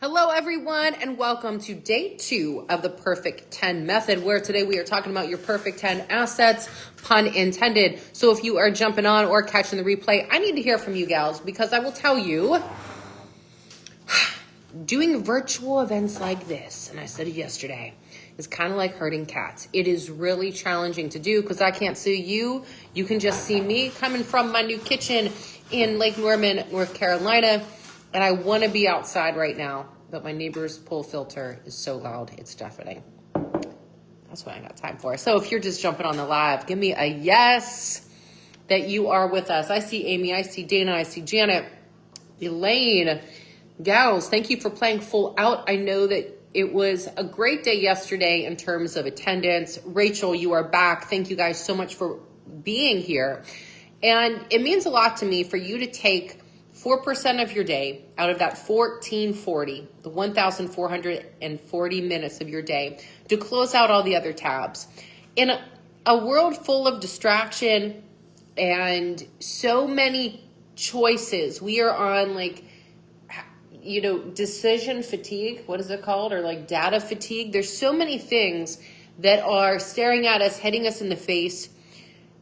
Hello, everyone, and welcome to day 2 of the Perfect 10 method, where today we are talking about your perfect 10 assets, pun intended. So if you are jumping on or catching the replay, I need to hear from you gals, because I will tell you, doing virtual events like this, and I said it yesterday, is kind of like herding cats. It is really challenging to do because I can't see you. You can just see me coming from my new kitchen in Lake Norman, North Carolina. And I want to be outside right now, but my neighbor's pool filter is so loud, it's deafening. That's what I got time for. So if you're just jumping on the live, give me a yes that you are with us. I see Amy, I see Dana, I see Janet, Elaine. Gals, thank you for playing full out. I know that it was a great day yesterday in terms of attendance. Rachel, you are back. Thank you guys so much for being here. And it means a lot to me for you to take 4% of your day out of that 1440, the 1,440 minutes of your day, to close out all the other tabs. In a world full of distraction and so many choices, we are on decision fatigue, what is it called? Or like data fatigue. There's so many things that are staring at us, hitting us in the face,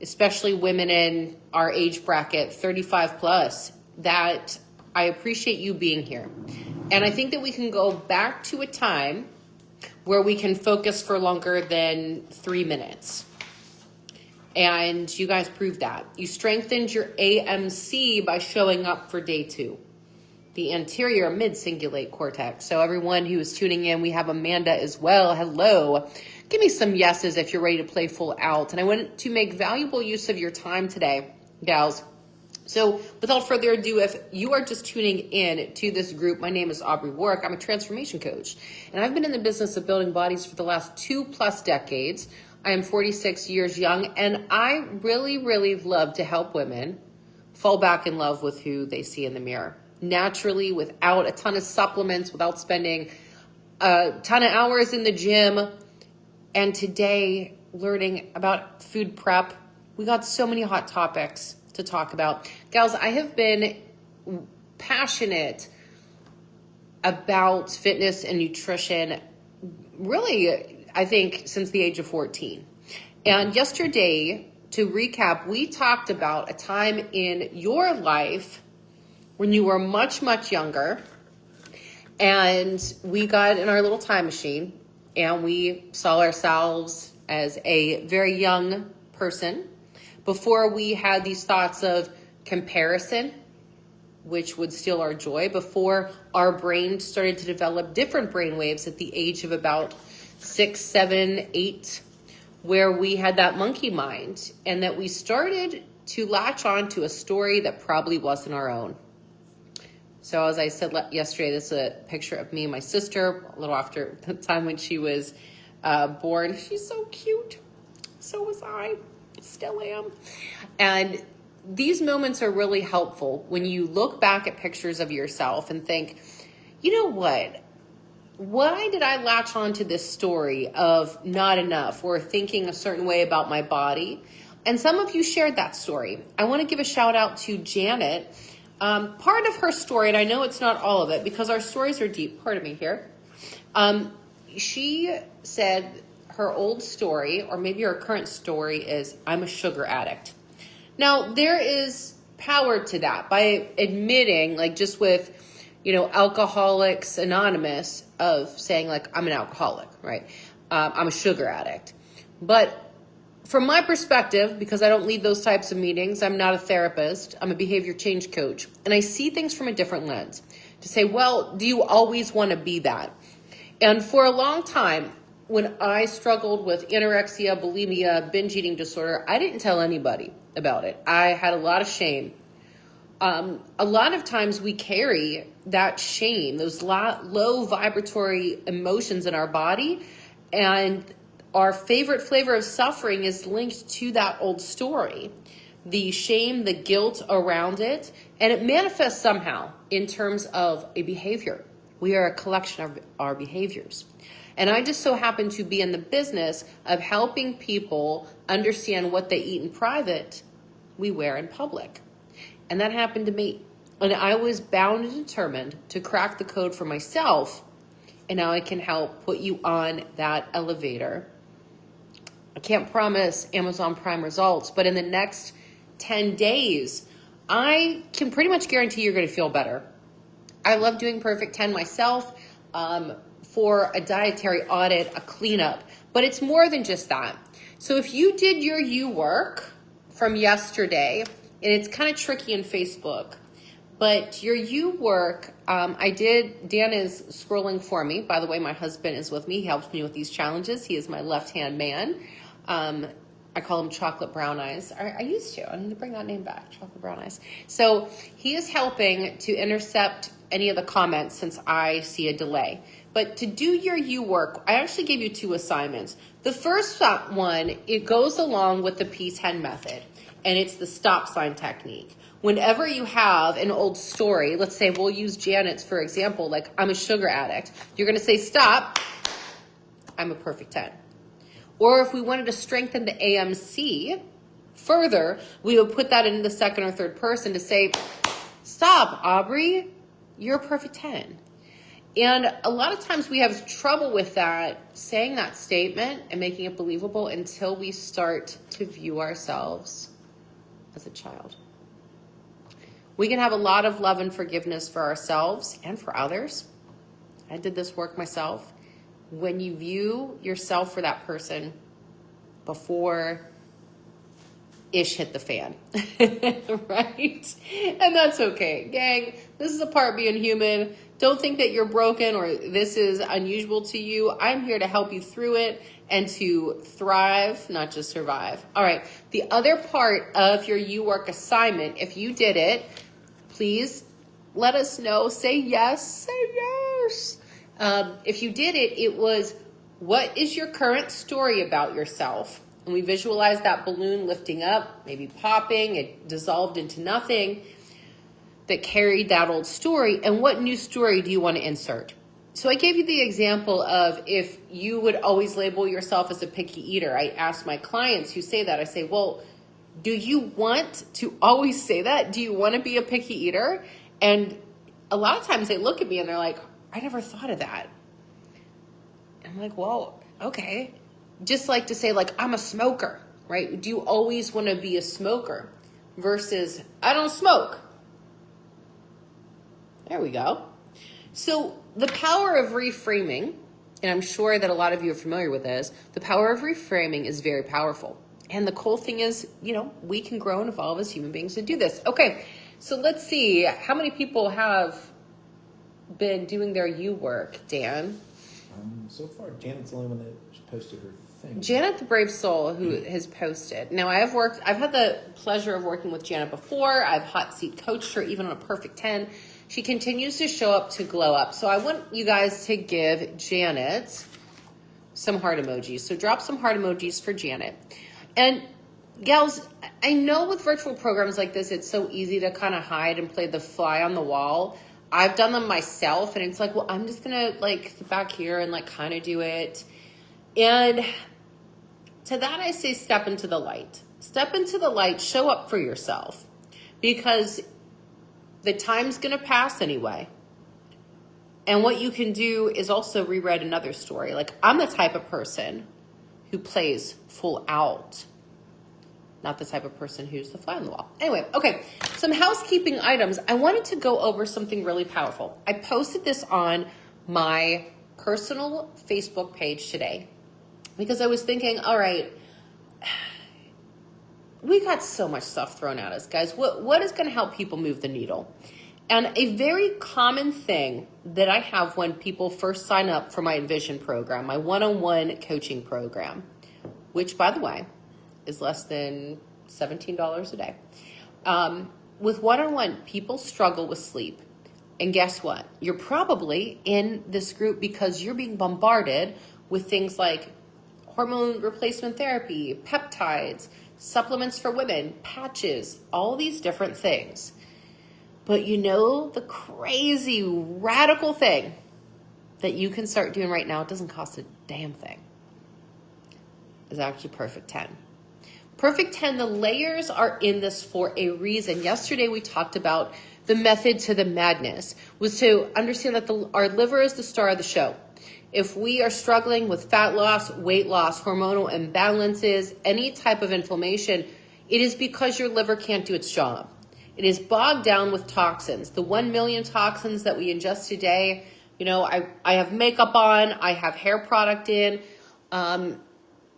especially women in our age bracket, 35 plus, that I appreciate you being here. And I think that we can go back to a time where we can focus for longer than 3 minutes. And you guys proved that. You strengthened your AMC by showing up for day 2. The anterior mid-cingulate cortex. So everyone who is tuning in, we have Amanda as well. Hello. Give me some yeses if you're ready to play full out. And I want to make valuable use of your time today, gals. So without further ado, if you are just tuning in to this group, my name is Aubrey Warwick. I'm a transformation coach, and I've been in the business of building bodies for the last 2+ decades. I am 46 years young, and I really, really love to help women fall back in love with who they see in the mirror. Naturally, without a ton of supplements, without spending a ton of hours in the gym. And today, learning about food prep. We got so many hot topics to talk about. Gals, I have been passionate about fitness and nutrition, really, I think, since the age of 14. And yesterday, to recap, we talked about a time in your life when you were much, much younger, and we got in our little time machine and we saw ourselves as a very young person before we had these thoughts of comparison, which would steal our joy, before our brain started to develop different brain waves at the age of about 6, 7, 8, where we had that monkey mind and that we started to latch on to a story that probably wasn't our own. So as I said yesterday, this is a picture of me and my sister, a little after the time when she was born. She's so cute. So was I. Still am. And these moments are really helpful when you look back at pictures of yourself and think, you know what? Why did I latch on to this story of not enough or thinking a certain way about my body? And some of you shared that story. I want to give a shout out to Janet. Part of her story, and I know it's not all of it because our stories are deep, pardon me here. She said her old story, or maybe her current story, is I'm a sugar addict. Now, there is power to that by admitting, like just with, Alcoholics Anonymous, of saying like, I'm an alcoholic, right? I'm a sugar addict. But from my perspective, because I don't lead those types of meetings, I'm not a therapist, I'm a behavior change coach, and I see things from a different lens to say, well, do you always want to be that? And for a long time, when I struggled with anorexia, bulimia, binge eating disorder, I didn't tell anybody about it. I had a lot of shame. A lot of times we carry that shame, those low vibratory emotions in our body, and our favorite flavor of suffering is linked to that old story. The shame, the guilt around it, and it manifests somehow in terms of a behavior. We are a collection of our behaviors. And I just so happen to be in the business of helping people understand what they eat in private, we wear in public. And that happened to me. And I was bound and determined to crack the code for myself. And now I can help put you on that elevator. I can't promise Amazon Prime results, but in the next 10 days, I can pretty much guarantee you're going to feel better. I love doing Perfect 10 myself for a dietary audit, a cleanup, but it's more than just that. So if you did your you work from yesterday, and it's kind of tricky in Facebook, but your you work, Dan is scrolling for me. By the way, my husband is with me. He helps me with these challenges. He is my left-hand man. I call him Chocolate Brown Eyes. I used to. I need to bring that name back, Chocolate Brown Eyes. So he is helping to intercept any of the comments since I see a delay. But to do your you work, I actually gave you 2 assignments. The first one, it goes along with the P10 method, and it's the stop sign technique. Whenever you have an old story, let's say we'll use Janet's for example, like I'm a sugar addict. You're going to say, stop, I'm a perfect 10. Or if we wanted to strengthen the AMC further, we would put that in the second or third person to say, stop, Aubrey, you're a perfect 10. And a lot of times we have trouble with that, saying that statement and making it believable until we start to view ourselves as a child. We can have a lot of love and forgiveness for ourselves and for others. I did this work myself. When you view yourself for that person before ish hit the fan, right? And that's okay. Gang, this is a part of being human. Don't think that you're broken or this is unusual to you. I'm here to help you through it and to thrive, not just survive. All right. The other part of your you work assignment, if you did it, please let us know. Say yes. Say yes. If you did it, it was, what is your current story about yourself? And we visualized that balloon lifting up, maybe popping, it dissolved into nothing that carried that old story. And what new story do you want to insert? So I gave you the example of if you would always label yourself as a picky eater. I ask my clients who say that, I say, well, do you want to always say that? Do you want to be a picky eater? And a lot of times they look at me and they're like, I never thought of that. I'm like, well, okay. Just like to say, like, I'm a smoker, right? Do you always want to be a smoker versus I don't smoke? There we go. So the power of reframing, and I'm sure that a lot of you are familiar with this, the power of reframing is very powerful. And the cool thing is, we can grow and evolve as human beings to do this. Okay, so let's see. How many people have been doing their you work, Dan? So far, Janet's the only one that posted her thing. Janet the Brave Soul, who has posted. Now, I've had the pleasure of working with Janet before. I've hot seat coached her, even on a perfect 10. She continues to show up to glow up. So I want you guys to give Janet some heart emojis. So drop some heart emojis for Janet. And gals, I know with virtual programs like this, it's so easy to kind of hide and play the fly on the wall. I've done them myself, and it's like, well, I'm just going to sit back here and kind of do it. And to that, I say step into the light. Step into the light, show up for yourself, because the time's going to pass anyway. And what you can do is also rewrite another story. I'm the type of person who plays full out, not the type of person who's the fly on the wall. Anyway, okay, some housekeeping items. I wanted to go over something really powerful. I posted this on my personal Facebook page today because I was thinking, all right, we got so much stuff thrown at us, guys. What is going to help people move the needle? And a very common thing that I have when people first sign up for my Envision program, my one-on-one coaching program, which, by the way, is less than $17 a day. With one-on-one, people struggle with sleep. And guess what? You're probably in this group because you're being bombarded with things like hormone replacement therapy, peptides, supplements for women, patches, all these different things. But the crazy radical thing that you can start doing right now, it doesn't cost a damn thing, is actually Perfect 10. Perfect 10, the layers are in this for a reason. Yesterday we talked about The method to the madness was to understand that our liver is the star of the show. If we are struggling with fat loss, weight loss, hormonal imbalances, any type of inflammation, it is because your liver can't do its job. It is bogged down with toxins. The 1 million toxins that we ingest today, I have makeup on, I have hair product in.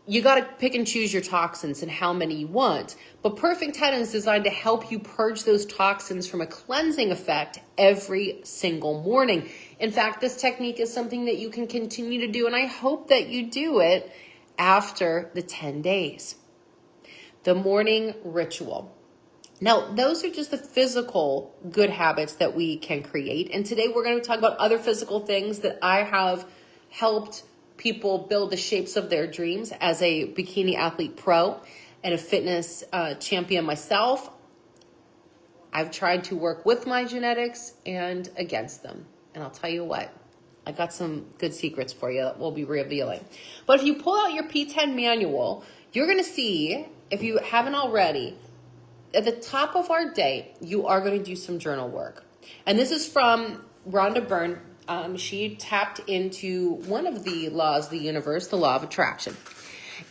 You got to pick and choose your toxins and how many you want. But Perfect 10 is designed to help you purge those toxins from a cleansing effect every single morning. In fact, this technique is something that you can continue to do, and I hope that you do it after the 10 days. The morning ritual. Now, those are just the physical good habits that we can create. And today we're going to talk about other physical things that I have helped people build the shapes of their dreams as a bikini athlete pro and a fitness champion myself. I've tried to work with my genetics and against them. And I'll tell you what, I got some good secrets for you that we'll be revealing. But if you pull out your P10 manual, you're going to see, if you haven't already, at the top of our day, you are going to do some journal work. And this is from Rhonda Byrne. She tapped into one of the laws of the universe, the law of attraction.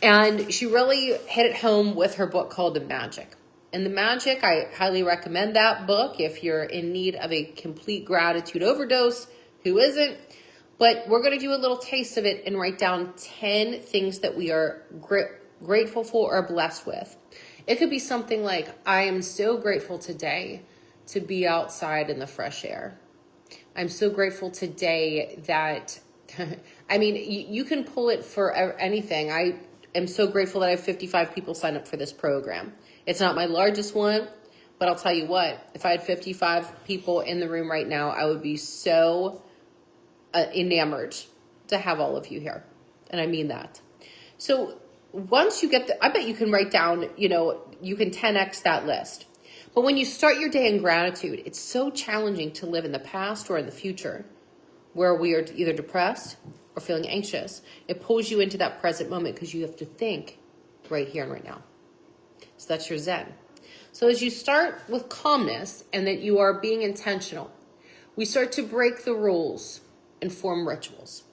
And she really hit it home with her book called The Magic. And The Magic, I highly recommend that book if you're in need of a complete gratitude overdose. Who isn't? But we're going to do a little taste of it and write down 10 things that we are grateful for or blessed with. It could be something like, I am so grateful today to be outside in the fresh air. I'm so grateful today that, you can pull it for anything. I am so grateful that I have 55 people sign up for this program. It's not my largest one, but I'll tell you what, if I had 55 people in the room right now, I would be so enamored to have all of you here. And I mean that. So once you get I bet you can write down, you can 10x that list. But when you start your day in gratitude, it's so challenging to live in the past or in the future where we are either depressed or feeling anxious. It pulls you into that present moment because you have to think right here and right now. So that's your Zen. So as you start with calmness and that you are being intentional, we start to break the rules and form rituals.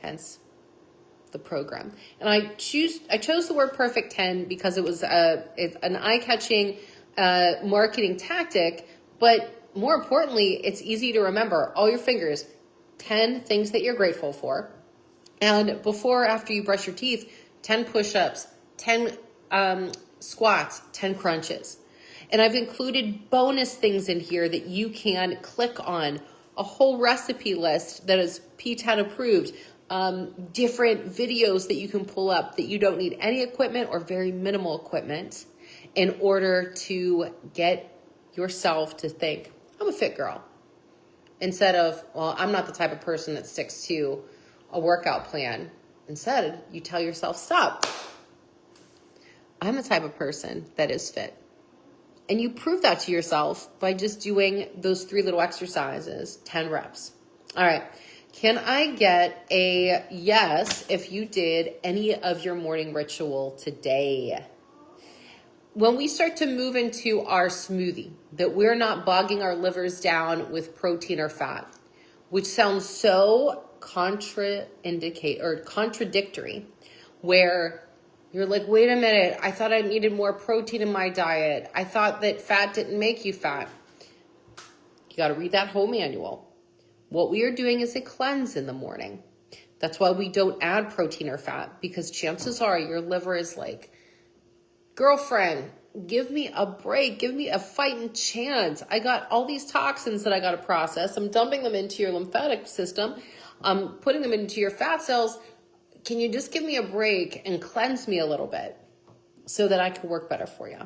Hence the program. And I chose the word Perfect 10 because it was an eye-catching marketing tactic, but more importantly, it's easy to remember. All your fingers, 10 things that you're grateful for. And before or after you brush your teeth, 10 push-ups, 10 squats, 10 crunches. And I've included bonus things in here that you can click on, a whole recipe list that is P10 approved, different videos that you can pull up that you don't need any equipment or very minimal equipment in order to get yourself to think, I'm a fit girl. Instead of, well, I'm not the type of person that sticks to a workout plan. Instead, you tell yourself, stop. I'm the type of person that is fit. And you prove that to yourself by just doing those 3 little exercises, 10 reps. All right. Can I get a yes if you did any of your morning ritual today? When we start to move into our smoothie, that we're not bogging our livers down with protein or fat, which sounds so contradictory, where you're like, wait a minute, I thought I needed more protein in my diet. I thought that fat didn't make you fat. You got to read that whole manual. What we are doing is a cleanse in the morning. That's why we don't add protein or fat, because chances are your liver is like, girlfriend, give me a break. Give me a fighting chance. I got all these toxins that I got to process. I'm dumping them into your lymphatic system. I'm putting them into your fat cells. Can you just give me a break and cleanse me a little bit so that I can work better for you?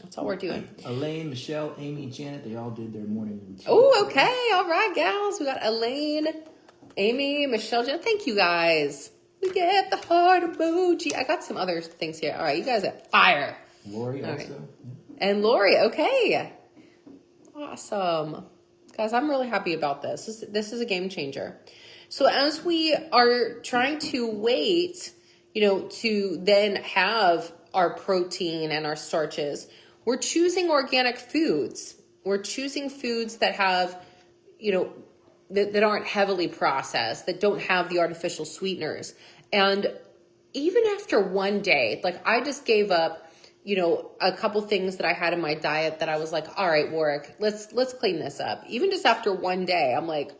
That's all we're doing. Elaine, Michelle, Amy, Janet, they all did their morning routine. Oh, okay. All right, gals. We got Elaine, Amy, Michelle, Janet. Thank you, guys. We get the heart emoji. I got some other things here. All right, you guys are fire. Lori all also. Right. And Lori, okay. Awesome. Guys, I'm really happy about this. This is a game changer. So as we are trying to wait, to then have our protein and our starches, we're choosing organic foods. we're choosing foods that have, that aren't heavily processed, that don't have the artificial sweeteners. And even after one day, like I just gave up, a couple things that I had in my diet that I was like, all right, Warwick, let's clean this up. Even just after one day, I'm like,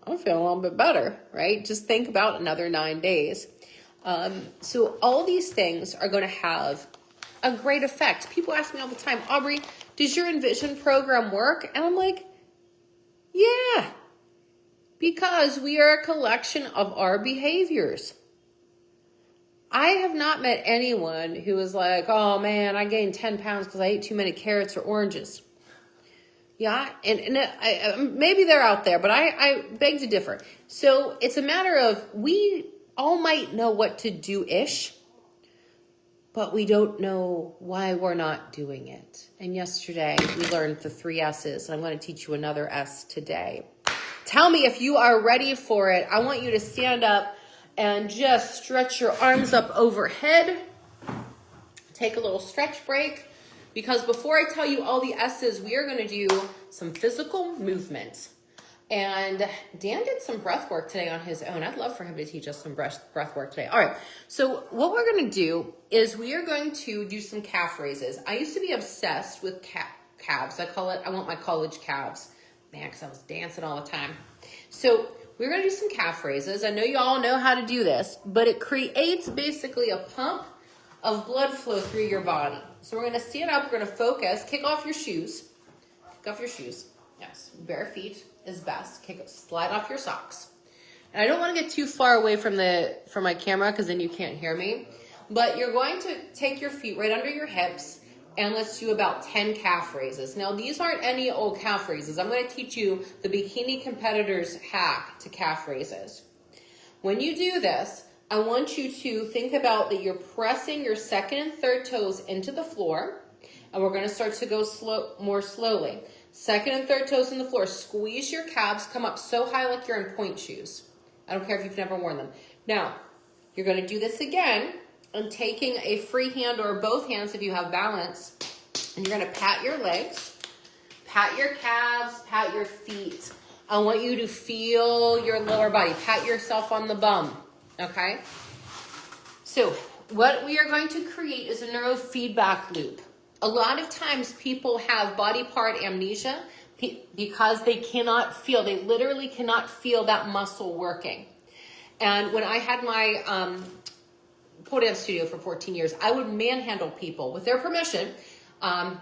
I'm feeling a little bit better, right? Just think about another 9 days. So all these things are going to have a great effect. People ask me all the time, Aubrey, does your Envision program work? And I'm like, yeah, because we are a collection of our behaviors. I have not met anyone who was like, oh man, I gained 10 pounds because I ate too many carrots or oranges. Yeah, and maybe they're out there, but I beg to differ. So it's a matter of we all might know what to do-ish, but we don't know why we're not doing it. And yesterday we learned the 3 S's, and I'm going to teach you another S today. Tell me if you are ready for it. I want you to stand up and just stretch your arms up overhead. Take a little stretch break, because before I tell you all the S's, we are going to do some physical movement. And Dan did some breath work today on his own. I'd love for him to teach us some breath work today. All right, so what we're going to do is we are going to do some calf raises. I used to be obsessed with calves. I want my college calves. Man, because I was dancing all the time. So we're going to do some calf raises. I know you all know how to do this, but it creates basically a pump of blood flow through your body. So we're going to stand up. We're going to focus. Kick off your shoes. Kick off your shoes. Yes, bare feet is best. Slide off your socks. And I don't want to get too far away from my camera because then you can't hear me. But you're going to take your feet right under your hips, and let's do about 10 calf raises. Now, these aren't any old calf raises. I'm going to teach you the bikini competitor's hack to calf raises. When you do this, I want you to think about that you're pressing your second and third toes into the floor, and we're going to start to go more slowly. Second and third toes in the floor. Squeeze your calves. Come up so high like you're in point shoes. I don't care if you've never worn them. Now, you're going to do this again. And taking a free hand or both hands if you have balance. And you're going to pat your legs. Pat your calves. Pat your feet. I want you to feel your lower body. Pat yourself on the bum. Okay? So, what we are going to create is a neurofeedback loop. A lot of times people have body part amnesia because they cannot feel, they literally cannot feel that muscle working. And when I had my pole dance studio for 14 years, I would manhandle people with their permission.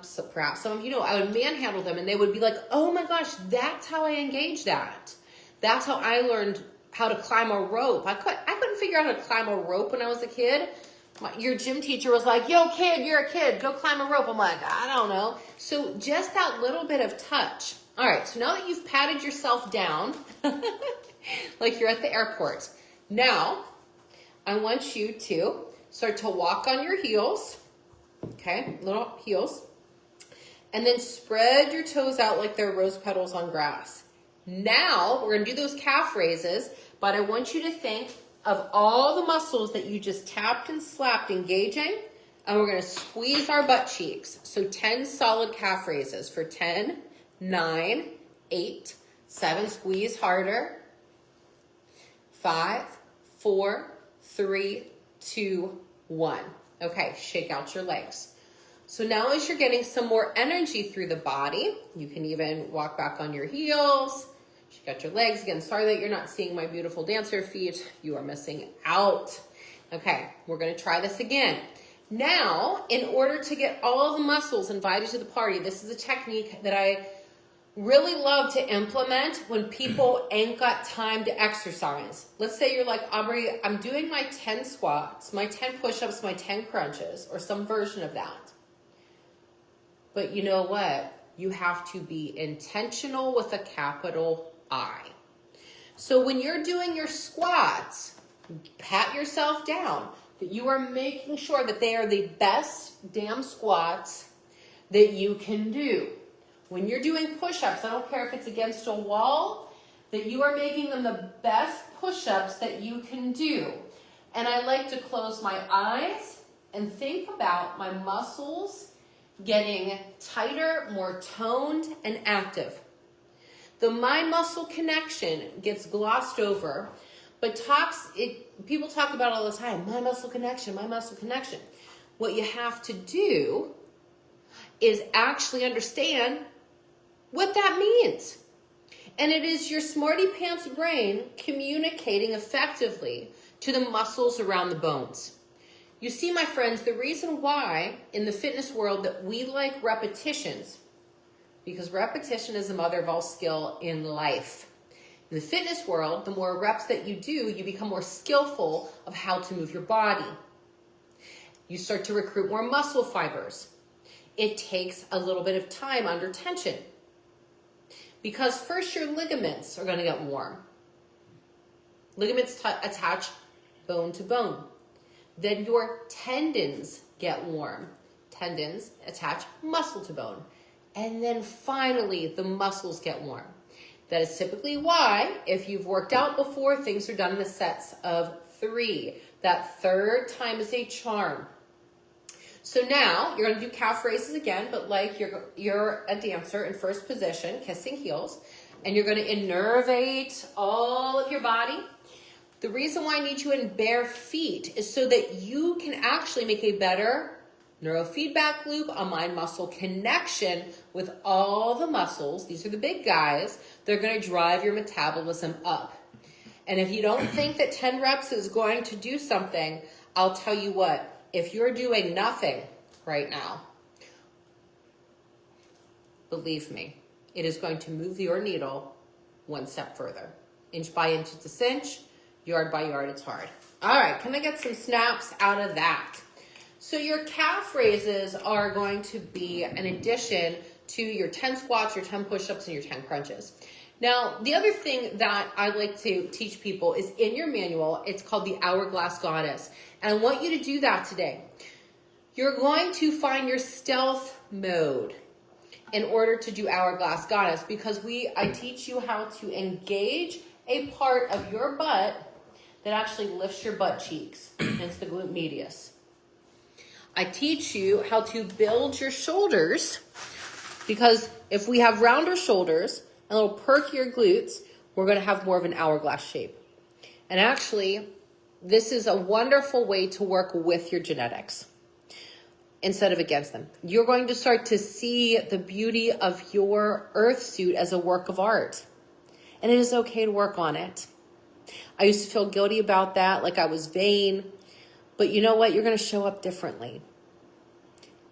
So perhaps some of you know, I would manhandle them and they would be like, oh my gosh, that's how I engage that. That's how I learned how to climb a rope. I couldn't figure out how to climb a rope when I was a kid. Your gym teacher was like, yo, kid, you're a kid. Go climb a rope. I'm like, I don't know. So just that little bit of touch. All right, so now that you've patted yourself down, like you're at the airport, now I want you to start to walk on your heels, okay, little heels, and then spread your toes out like they're rose petals on grass. Now we're going to do those calf raises, but I want you to think of all the muscles that you just tapped and slapped engaging, and we're going to squeeze our butt cheeks. So 10 solid calf raises for 10, 9, 8, 7, squeeze harder, 5, 4, 3, 2, 1. Okay, shake out your legs. So now as you're getting some more energy through the body, you can even walk back on your heels. Shake out your legs. Again, sorry that you're not seeing my beautiful dancer feet. You are missing out. Okay, we're going to try this again. Now, in order to get all the muscles invited to the party, this is a technique that I really love to implement when people ain't got time to exercise. Let's say you're like, Aubrey, I'm doing my 10 squats, my 10 push-ups, my 10 crunches, or some version of that. But you know what? You have to be intentional with a capital I. So when you're doing your squats, pat yourself down, that you are making sure that they are the best damn squats that you can do. When you're doing push-ups, I don't care if it's against a wall, that you are making them the best push-ups that you can do. And I like to close my eyes and think about my muscles getting tighter, more toned, and active. The mind-muscle connection gets glossed over, but people talk about it all the time, mind-muscle connection, mind-muscle connection. What you have to do is actually understand what that means. And it is your smarty pants brain communicating effectively to the muscles around the bones. You see, my friends, the reason why in the fitness world that we like repetitions, because repetition is the mother of all skill in life. In the fitness world, the more reps that you do, you become more skillful of how to move your body. You start to recruit more muscle fibers. It takes a little bit of time under tension. Because first your ligaments are going to get warm. Ligaments attach bone to bone. Then your tendons get warm. Tendons attach muscle to bone. And then finally the muscles get warm. That is typically why, if you've worked out before, things are done in sets of 3. That third time is a charm. So now you're going to do calf raises again, but like you're a dancer in first position, kissing heels, and you're going to innervate all of your body. The reason why I need you in bare feet is so that you can actually make a better neurofeedback loop, a mind-muscle connection with all the muscles. These are the big guys. They're going to drive your metabolism up. And if you don't think that 10 reps is going to do something, I'll tell you what. If you're doing nothing right now, believe me, it is going to move your needle one step further. Inch by inch, it's a cinch. Yard by yard, it's hard. All right, can I get some snaps out of that? So your calf raises are going to be an addition to your 10 squats, your 10 push-ups, and your 10 crunches. Now, the other thing that I like to teach people is in your manual, it's called the Hourglass Goddess. And I want you to do that today. You're going to find your stealth mode in order to do Hourglass Goddess, because I teach you how to engage a part of your butt that actually lifts your butt cheeks. It's the glute medius. I teach you how to build your shoulders, because if we have rounder shoulders and a little perkier glutes, we're going to have more of an hourglass shape. And actually, this is a wonderful way to work with your genetics instead of against them. You're going to start to see the beauty of your earth suit as a work of art. And it is okay to work on it. I used to feel guilty about that, like I was vain. But you know what? You're going to show up differently.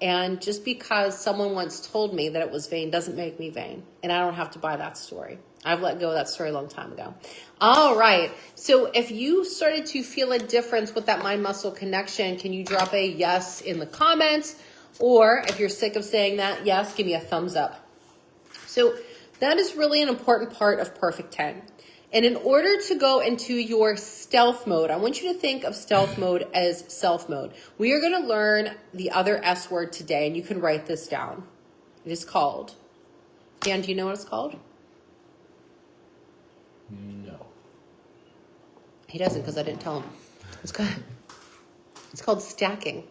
And just because someone once told me that it was vain doesn't make me vain. And I don't have to buy that story. I've let go of that story a long time ago. All right. So if you started to feel a difference with that mind-muscle connection, can you drop a yes in the comments? Or if you're sick of saying that yes, give me a thumbs up. So that is really an important part of Perfect 10. And in order to go into your stealth mode, I want you to think of stealth mode as self mode. We are going to learn the other S word today, and you can write this down. It is called. Dan, do you know what it's called? No. He doesn't, because I didn't tell him. It's called stacking.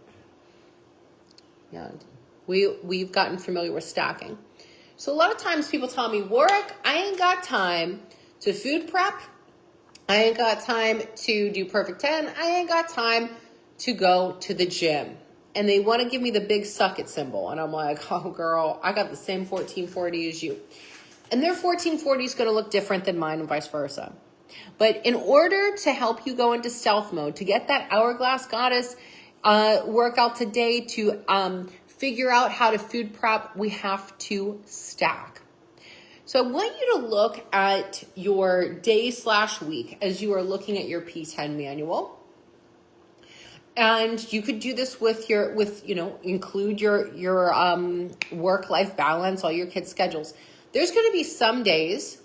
Yeah, we've gotten familiar with stacking. So a lot of times people tell me, Warwick, I ain't got time to food prep. I ain't got time to do Perfect 10. I ain't got time to go to the gym. And they want to give me the big suck it symbol. And I'm like, oh girl, I got the same 1440 as you. And their 1440 is going to look different than mine and vice versa. But in order to help you go into stealth mode, to get that Hourglass Goddess workout today, to figure out how to food prep, we have to stack. So I want you to look at your day/week as you are looking at your P10 manual. And you could do this include your work-life balance, all your kids' schedules. There's going to be some days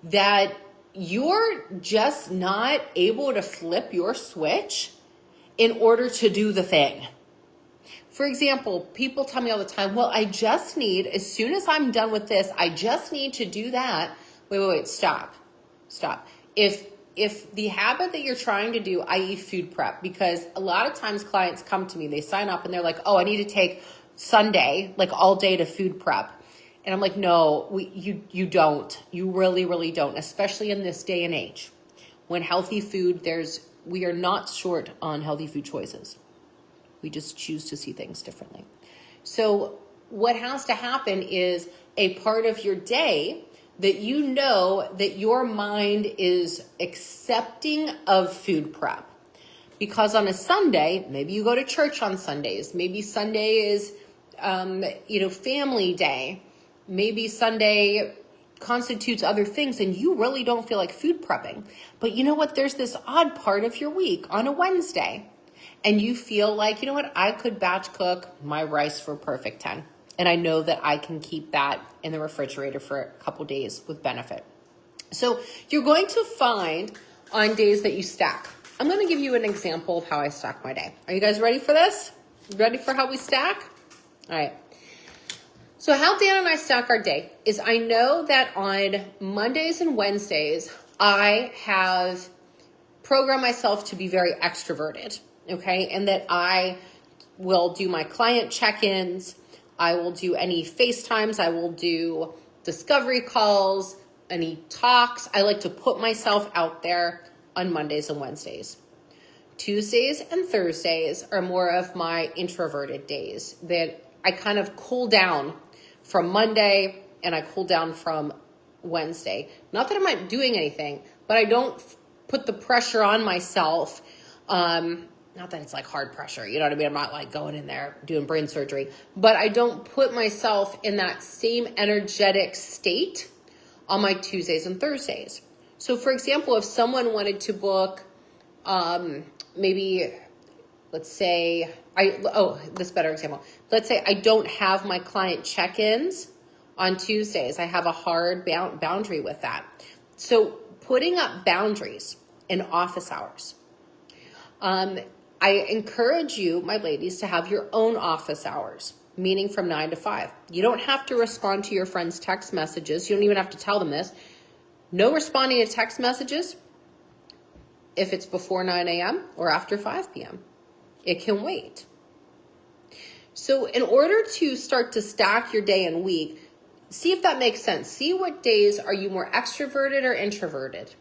that you're just not able to flip your switch in order to do the thing. For example, people tell me all the time, well, I just need, as soon as I'm done with this, I just need to do that. Wait, stop. If the habit that you're trying to do, i.e. food prep, because a lot of times clients come to me, they sign up and they're like, oh, I need to take Sunday, like all day to food prep. And I'm like, no, you don't. You really, really don't, especially in this day and age when healthy food, we are not short on healthy food choices. We just choose to see things differently. So what has to happen is a part of your day that you know that your mind is accepting of food prep. Because on a Sunday, maybe you go to church on Sundays. Maybe Sunday is, family day. Maybe Sunday constitutes other things and you really don't feel like food prepping. But you know what? There's this odd part of your week on a Wednesday. And you feel like, you know what? I could batch cook my rice for Perfect 10. And I know that I can keep that in the refrigerator for a couple days with benefit. So you're going to find on days that you stack. I'm going to give you an example of how I stack my day. Are you guys ready for this? Ready for how we stack? All right. So how Dan and I stack our day is I know that on Mondays and Wednesdays, I have programmed myself to be very extroverted, okay? And that I will do my client check-ins. I will do any FaceTimes. I will do discovery calls, any talks. I like to put myself out there on Mondays and Wednesdays. Tuesdays and Thursdays are more of my introverted days that I kind of cool down from Monday and I cool down from Wednesday. Not that I'm not doing anything, but I don't put the pressure on myself. Not that it's like hard pressure, you know what I mean? I'm not like going in there doing brain surgery, but I don't put myself in that same energetic state on my Tuesdays and Thursdays. So for example, if someone wanted to book, maybe let's say, this better example. Let's say I don't have my client check-ins on Tuesdays. I have a hard boundary with that. So putting up boundaries in office hours. I encourage you, my ladies, to have your own office hours, meaning from 9 to 5. You don't have to respond to your friends' text messages. You don't even have to tell them this. No responding to text messages if it's before 9 a.m. or after 5 p.m. It can wait. So in order to start to stack your day and week, see if that makes sense. See what days are you more extroverted or introverted.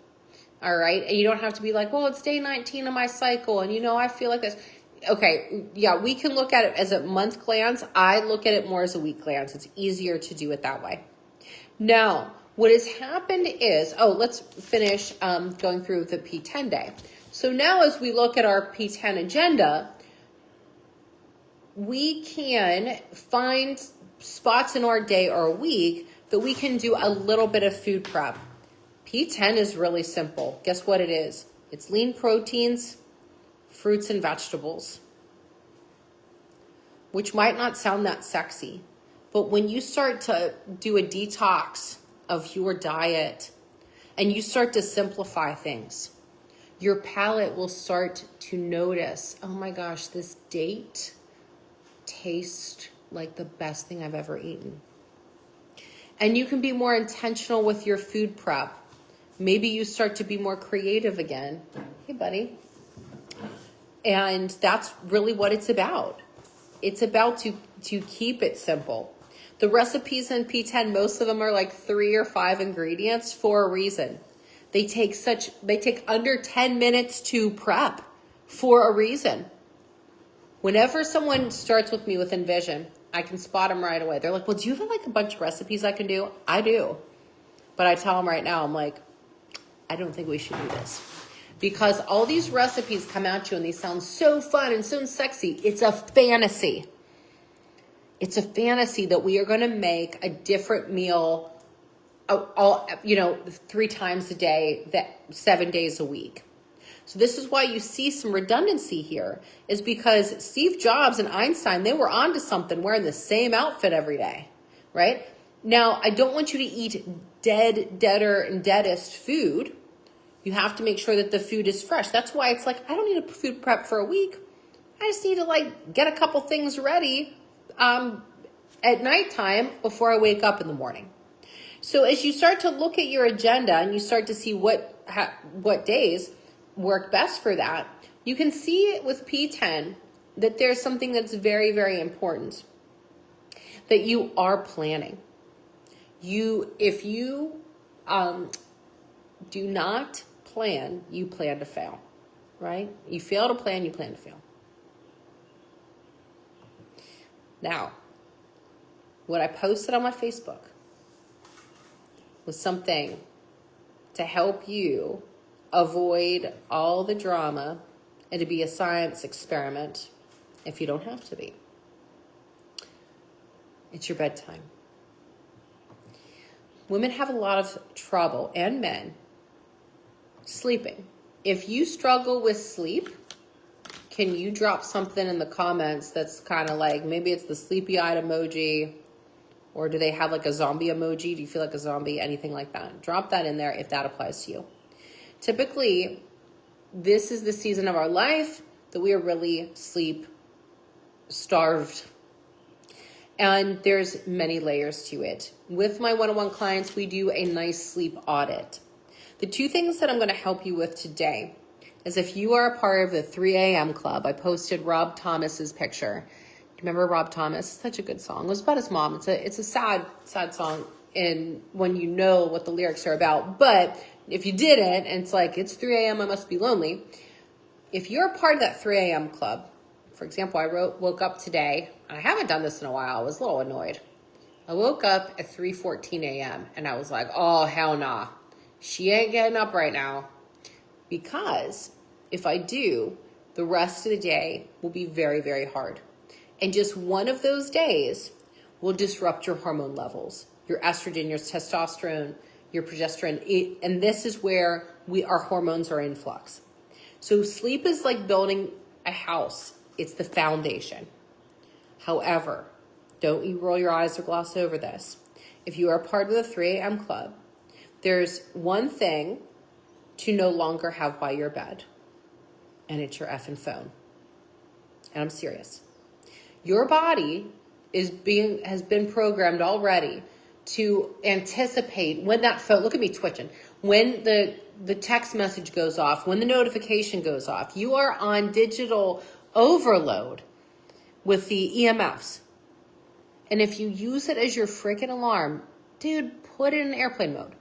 All right. And you don't have to be like, well, it's day 19 of my cycle. And I feel like this. Okay. Yeah. We can look at it as a month glance. I look at it more as a week glance. It's easier to do it that way. Now, what has happened is, let's finish going through the P10 day. So now as we look at our P10 agenda, we can find spots in our day or week that we can do a little bit of food prep. P10 is really simple. Guess what it is? It's lean proteins, fruits, and vegetables, which might not sound that sexy. But when you start to do a detox of your diet and you start to simplify things, your palate will start to notice, oh my gosh, this date tastes like the best thing I've ever eaten. And you can be more intentional with your food prep. Maybe you start to be more creative again. Hey, buddy. And that's really what it's about. It's about to keep it simple. The recipes in P10, most of them are like 3 or 5 ingredients for a reason. They take under 10 minutes to prep for a reason. Whenever someone starts with me with Envision, I can spot them right away. They're like, well, do you have like a bunch of recipes I can do? I do. But I tell them right now, I'm like, I don't think we should do this. Because all these recipes come at you and they sound so fun and so sexy. It's a fantasy. It's a fantasy that we are going to make a different meal 3 times a day, 7 days a week. So this is why you see some redundancy here, is because Steve Jobs and Einstein, they were onto something wearing the same outfit every day, right? Now, I don't want you to eat deader, and deadest food. You have to make sure that the food is fresh. That's why it's like, I don't need a food prep for a week. I just need to get a couple things ready at nighttime before I wake up in the morning. So as you start to look at your agenda and you start to see what days work best for that, you can see with P10 that there's something that's very, very important. that you are planning. If you do not plan, you plan to fail, right? You fail to plan, you plan to fail. Now, what I posted on my Facebook was something to help you avoid all the drama and to be a science experiment if you don't have to be. It's your bedtime. Women have a lot of trouble, and men, sleeping. If you struggle with sleep, can you drop something in the comments that's kind of like, maybe it's the sleepy-eyed emoji, or do they have like a zombie emoji? Do you feel like a zombie? Anything like that. Drop that in there if that applies to you. Typically, this is the season of our life that we are really sleep starved. And there's many layers to it. With my one-on-one clients, we do a nice sleep audit. The two things that I'm going to help you with today is if you are a part of the 3 a.m. club. I posted Rob Thomas's picture. Do you remember Rob Thomas? Such a good song. It was about his mom. It's a sad song, and when you know what the lyrics are about. But if you didn't, and it's like, it's 3 a.m., I must be lonely. If you're a part of that 3 a.m. club, for example, I woke up today, and I haven't done this in a while. I was a little annoyed. I woke up at 3:14 a.m. and I was like, oh, hell nah. She ain't getting up right now. Because if I do, the rest of the day will be very, very hard. And just one of those days will disrupt your hormone levels, your estrogen, your testosterone, your progesterone. And this is where our hormones are in flux. So sleep is like building a house. It's the foundation. However, don't you roll your eyes or gloss over this. If you are part of the 3 a.m. club, there's one thing to no longer have by your bed, and it's your effing phone. And I'm serious. Your body has been programmed already to anticipate when that phone, look at me twitching, when the text message goes off, when the notification goes off. You are on digital overload with the EMFs. And if you use it as your freaking alarm, dude, put it in airplane mode,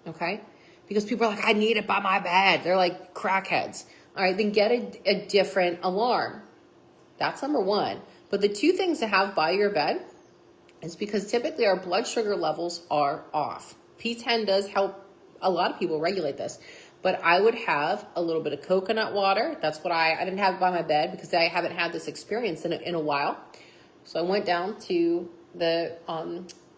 okay? Because people are like, I need it by my bed. They're like crackheads. All right, then get a different alarm. That's number one. But the two things to have by your bed is because typically our blood sugar levels are off. P10 does help a lot of people regulate this. But I would have a little bit of coconut water. That's what I didn't have by my bed because I haven't had this experience in a while. So I went down to the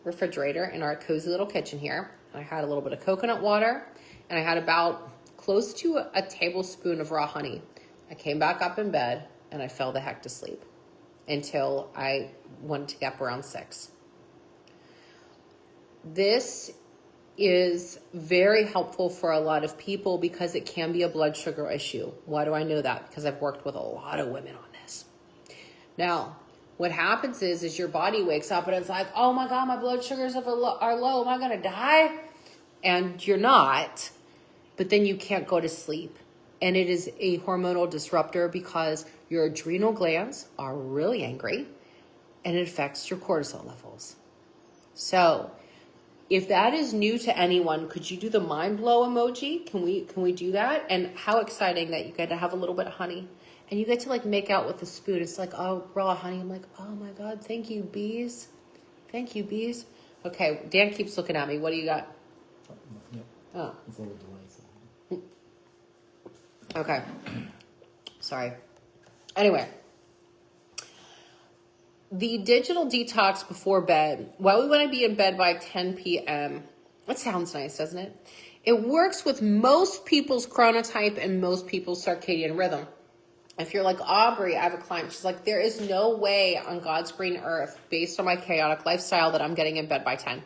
refrigerator in our cozy little kitchen here. I had a little bit of coconut water, and I had about close to a tablespoon of raw honey. I came back up in bed, and I fell the heck to sleep until I wanted to get up around 6. This is very helpful for a lot of people because it can be a blood sugar issue. Why do I know that? Because I've worked with a lot of women on this. Now, what happens is your body wakes up and it's like, oh my God, my blood sugars are low. Am I going to die? And you're not, but then you can't go to sleep. And it is a hormonal disruptor because your adrenal glands are really angry and it affects your cortisol levels. So if that is new to anyone, could you do the mind blow emoji? Can we do that? And how exciting that you get to have a little bit of honey and you get to like make out with a spoon. It's like, oh, raw honey. I'm like, oh my God, thank you, bees. Thank you, bees. Okay, Dan keeps looking at me. What do you got? Oh. It's a little delay. Okay. Sorry. Anyway. The digital detox before bed, while we want to be in bed by 10 p.m., that sounds nice, doesn't it? It works with most people's chronotype and most people's circadian rhythm. If you're like Aubrey, I have a client, she's like, there is no way on God's green earth, based on my chaotic lifestyle, that I'm getting in bed by 10.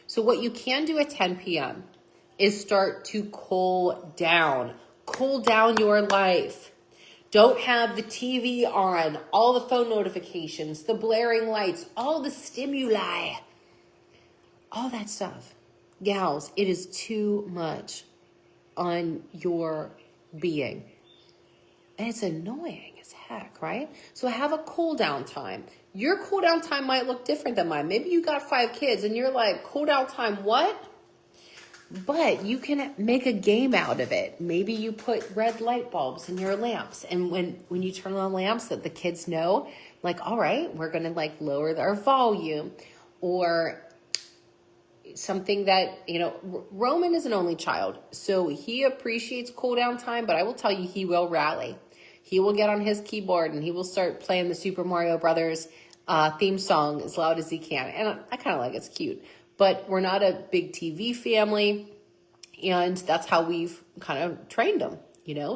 So what you can do at 10 p.m. is start to cool down. Cool down your life. Don't have the TV on, all the phone notifications, the blaring lights, all the stimuli, all that stuff. Gals, it is too much on your being. And it's annoying as heck, right? So have a cool down time. Your cool down time might look different than mine. Maybe you got 5 kids and you're like, cool down time, what? But you can make a game out of it. Maybe you put red light bulbs in your lamps. And when you turn on the lamps, that the kids know, like, all right, we're going to like lower our volume. Or something that, Roman is an only child. So he appreciates cool down time, but I will tell you, he will rally. He will get on his keyboard and he will start playing the Super Mario Brothers theme song as loud as he can. And I kind of like it's cute. But we're not a big TV family, and that's how we've kind of trained them,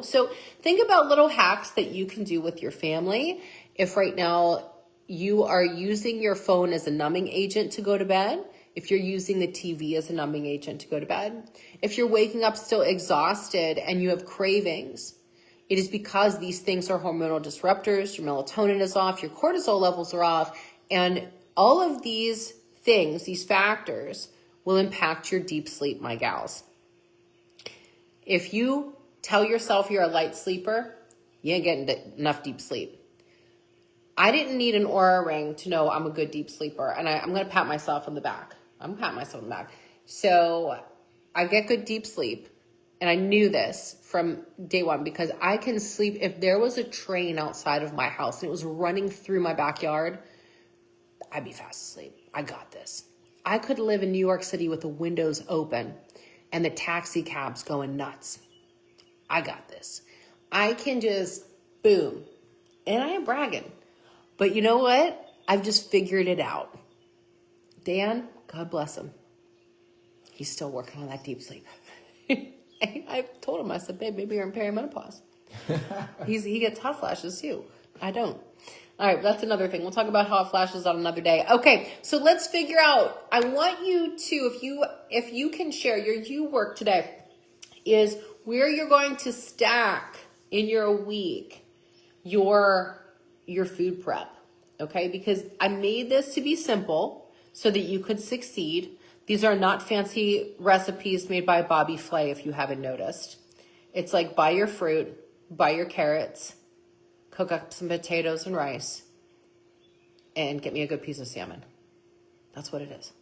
So think about little hacks that you can do with your family. If right now you are using your phone as a numbing agent to go to bed, if you're using the TV as a numbing agent to go to bed, if you're waking up still exhausted and you have cravings, it is because these things are hormonal disruptors. Your melatonin is off, your cortisol levels are off, and all of these things, these factors, will impact your deep sleep, my gals. If you tell yourself you're a light sleeper, you ain't getting enough deep sleep. I didn't need an Aura ring to know I'm a good deep sleeper, and I'm going to pat myself on the back. So I get good deep sleep, and I knew this from day one because I can sleep. If there was a train outside of my house and it was running through my backyard, I'd be fast asleep. I got this. I could live in New York City with the windows open and the taxi cabs going nuts. I got this. I can just boom. And I ain't bragging. But you know what? I've just figured it out. Dan, God bless him. He's still working on that deep sleep. I told him, I said, babe, maybe you're in perimenopause. He gets hot flashes too. I don't. All right, that's another thing. We'll talk about hot flashes on another day. Okay, so let's figure out. I want you to, if you can share your work today, is where you're going to stack in your week your food prep. Okay, because I made this to be simple so that you could succeed. These are not fancy recipes made by Bobby Flay, if you haven't noticed. It's like buy your fruit, buy your carrots, cook up some potatoes and rice, and get me a good piece of salmon. That's what it is.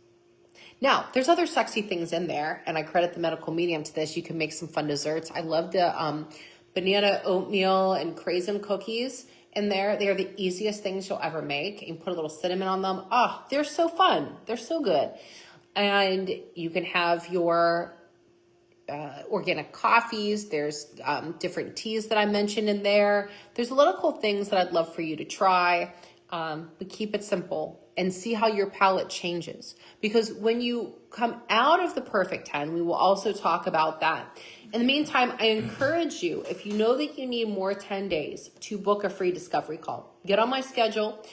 Now, there's other sexy things in there, and I credit the medical medium to this. You can make some fun desserts. I love the banana oatmeal and craisin cookies in there. They are the easiest things you'll ever make. You can put a little cinnamon on them. Oh, they're so fun. They're so good. And you can have your organic coffees. There's different teas that I mentioned in there. There's a lot of cool things that I'd love for you to try, but keep it simple and see how your palate changes. Because when you come out of the Perfect 10, we will also talk about that. In the meantime, I encourage you, if you know that you need more 10 days, to book a free discovery call. Get on my schedule.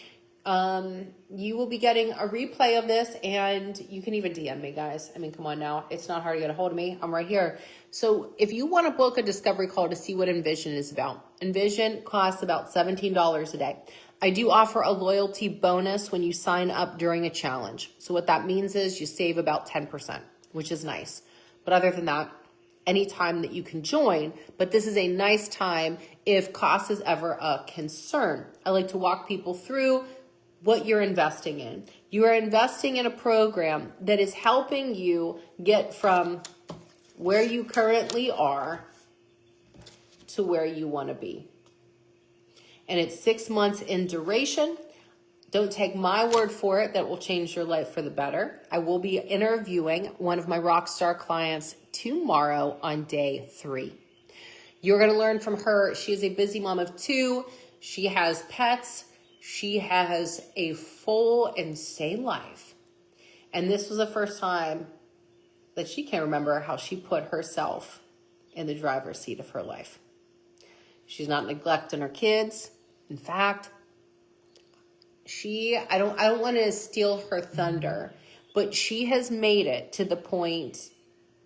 You will be getting a replay of this, and you can even DM me, guys. I mean, come on now. It's not hard to get a hold of me. I'm right here. So if you want to book a discovery call to see what Envision is about, Envision costs about $17 a day. I do offer a loyalty bonus when you sign up during a challenge. So what that means is you save about 10%, which is nice. But other than that, any time that you can join, but this is a nice time if cost is ever a concern. I like to walk people through what you're investing in. You are investing in a program that is helping you get from where you currently are to where you want to be. And it's 6 months in duration. Don't take my word for it. That will change your life for the better. I will be interviewing one of my rock star clients tomorrow on day 3. You're going to learn from her. She is a busy mom of 2. She has pets. She has a full and sane life. And this was the first time that she can remember how she put herself in the driver's seat of her life. She's not neglecting her kids. In fact, I don't want to steal her thunder, but she has made it to the point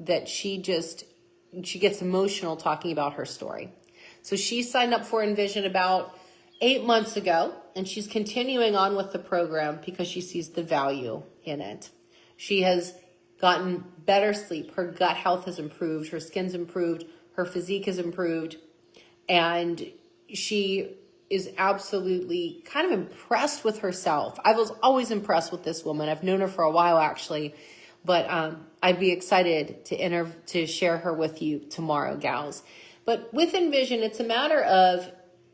that she gets emotional talking about her story. So she signed up for Envision about 8 months ago, and she's continuing on with the program because she sees the value in it. She has gotten better sleep. Her gut health has improved. Her skin's improved. Her physique has improved. And she is absolutely kind of impressed with herself. I was always impressed with this woman. I've known her for a while, actually, but I'd be excited to share her with you tomorrow, gals. But with Envision, it's a matter of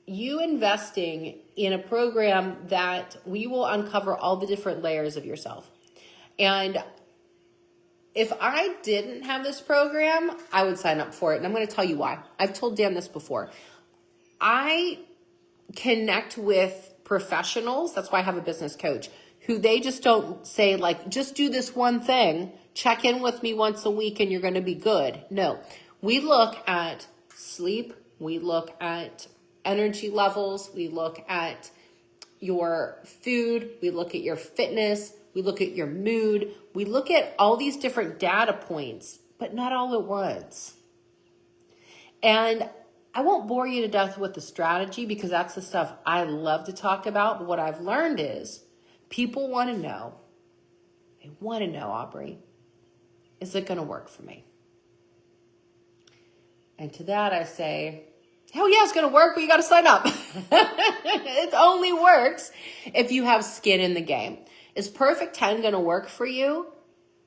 you investing in a program that we will uncover all the different layers of yourself. And if I didn't have this program, I would sign up for it. And I'm going to tell you why. I've told Dan this before. I connect with professionals. That's why I have a business coach who they just don't say like, just do this one thing, check in with me once a week and you're going to be good. No, we look at sleep. We look at energy levels. We look at your food. We look at your fitness. We look at your mood. We look at all these different data points, but not all at once. And I won't bore you to death with the strategy because that's the stuff I love to talk about. But what I've learned is people want to know. They want to know, Aubrey, is it going to work for me? And to that I say, hell yeah, it's going to work, but you got to sign up. It only works if you have skin in the game. Is Perfect 10 going to work for you?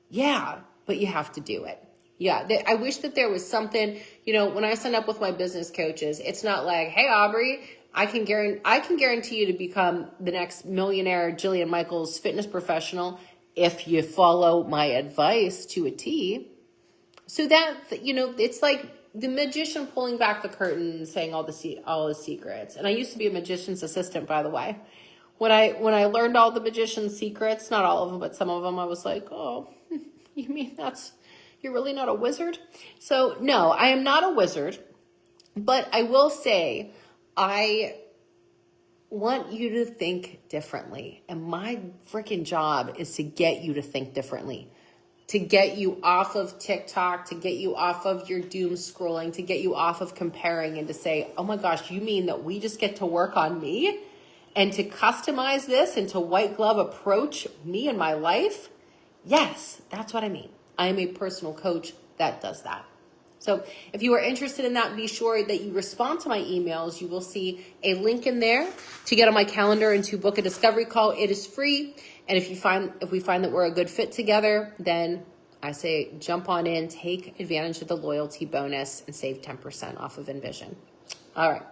Yeah, but you have to do it. Yeah, I wish that there was something, when I sign up with my business coaches, it's not like, hey, Aubrey, I can guarantee you to become the next millionaire Jillian Michaels fitness professional if you follow my advice to a T. So that, it's like the magician pulling back the curtain and saying all the secrets. And I used to be a magician's assistant, by the way. When I learned all the magician's secrets, not all of them, but some of them, I was like, oh, you mean you're really not a wizard? So no, I am not a wizard, but I will say I want you to think differently. And my freaking job is to get you to think differently, to get you off of TikTok, to get you off of your doom scrolling, to get you off of comparing and to say, oh my gosh, you mean that we just get to work on me and to customize this and to white glove approach me and my life? Yes, that's what I mean. I am a personal coach that does that. So if you are interested in that, be sure that you respond to my emails. You will see a link in there to get on my calendar and to book a discovery call. It is free. And if we find that we're a good fit together, then I say jump on in, take advantage of the loyalty bonus and save 10% off of Envision. All right.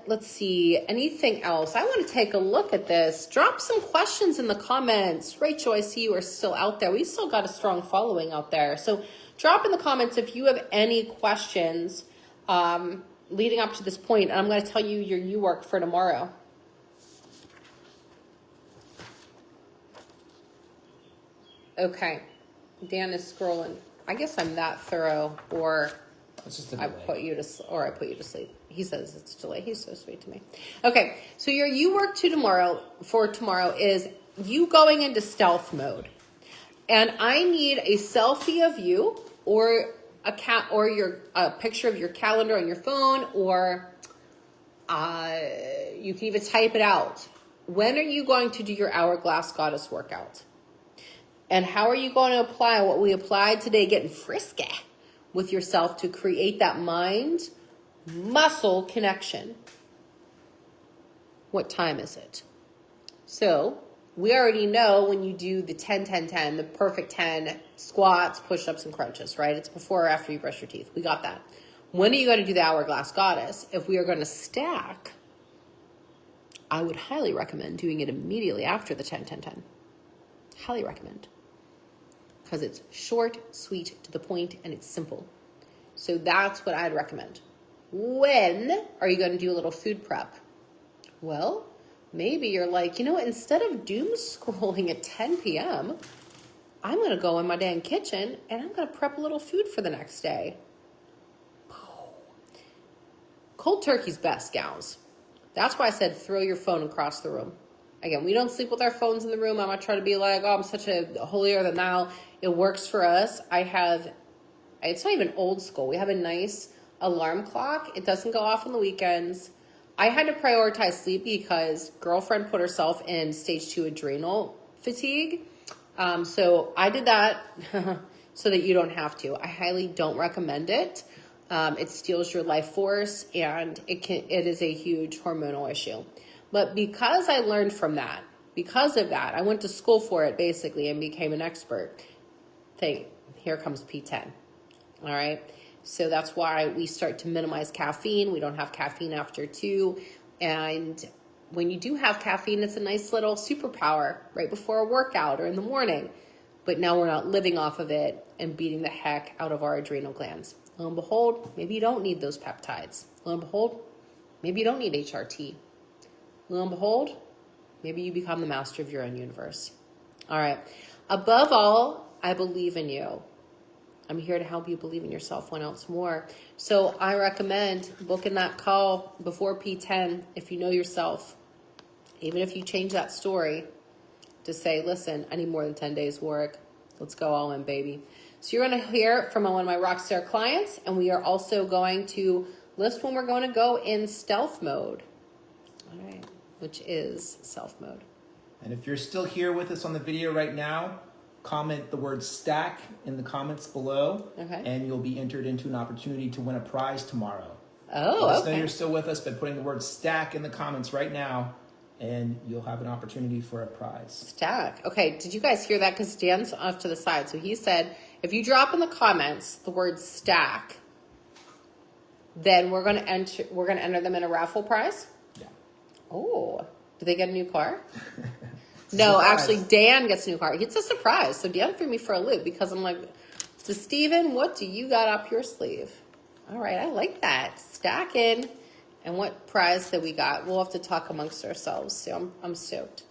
Let's see. Anything else? I want to take a look at this. Drop some questions in the comments. Rachel, I see you are still out there. We still got a strong following out there. So drop in the comments if you have any questions leading up to this point. And I'm going to tell you your U work for tomorrow. Okay. Dan is scrolling. I guess I'm that thorough, or I put you to sleep. He says it's delay. He's so sweet to me. Okay, so your you work for tomorrow is you going into stealth mode, and I need a selfie of you or a picture of your calendar on your phone, or you can even type it out. When are you going to do your Hourglass Goddess workout? And how are you going to apply what we applied today, getting frisky with yourself to create that mind-muscle connection? What time is it? So we already know when you do the 10-10-10, the perfect 10 squats, push-ups, and crunches, right? It's before or after you brush your teeth. We got that. When are you going to do the Hourglass Goddess? If we are going to stack, I would highly recommend doing it immediately after the 10-10-10. Highly recommend. Because it's short, sweet, to the point, and it's simple. So that's what I'd recommend. When are you going to do a little food prep? Well, maybe you're like, instead of doom scrolling at 10 p.m., I'm going to go in my dang kitchen and I'm going to prep a little food for the next day. Cold turkey's best, gals. That's why I said throw your phone across the room. Again, we don't sleep with our phones in the room. I'm not trying to be like, oh, I'm such a holier than thou. It works for us. It's not even old school. We have a nice alarm clock. It doesn't go off on the weekends. I had to prioritize sleep because girlfriend put herself in stage 2 adrenal fatigue. So I did that so that you don't have to. I highly don't recommend it. It steals your life force, and it is a huge hormonal issue. But because I learned from that, because of that, I went to school for it basically and became an expert. Here comes P10. All right. So that's why we start to minimize caffeine. We don't have caffeine after 2. And when you do have caffeine, it's a nice little superpower right before a workout or in the morning. But now we're not living off of it and beating the heck out of our adrenal glands. Lo and behold, maybe you don't need those peptides. Lo and behold, maybe you don't need HRT. Lo and behold, maybe you become the master of your own universe. All right. Above all, I believe in you. I'm here to help you believe in yourself 1 ounce more. So I recommend booking that call before P10 if you know yourself. Even if you change that story to say, listen, I need more than 10 days work. Let's go all in, baby. So you're going to hear from one of my Rockstar clients, and we are also going to list when we're going to go in stealth mode. All right, which is self mode. And if you're still here with us on the video right now, comment the word stack in the comments below, Okay. and you'll be entered into an opportunity to win a prize tomorrow. Oh, Let us okay. know you're still with us by putting the word stack in the comments right now, and you'll have an opportunity for a prize. Stack. Okay, did you guys hear that? Because Dan's off to the side. So he said, if you drop in the comments the word stack, then we're gonna enter them in a raffle prize. Yeah. Oh, do they get a new car? No, Surprise. actually, Dan gets a new car. It's a surprise. So Dan threw me for a loop because I'm like, so Steven, what do you got up your sleeve? All right, I like that. Stacking. And what prize that we got? We'll have to talk amongst ourselves. So I'm stoked.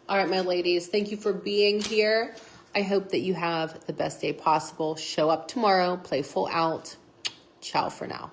All right, my ladies, thank you for being here. I hope that you have the best day possible. Show up tomorrow, play full out. Ciao for now.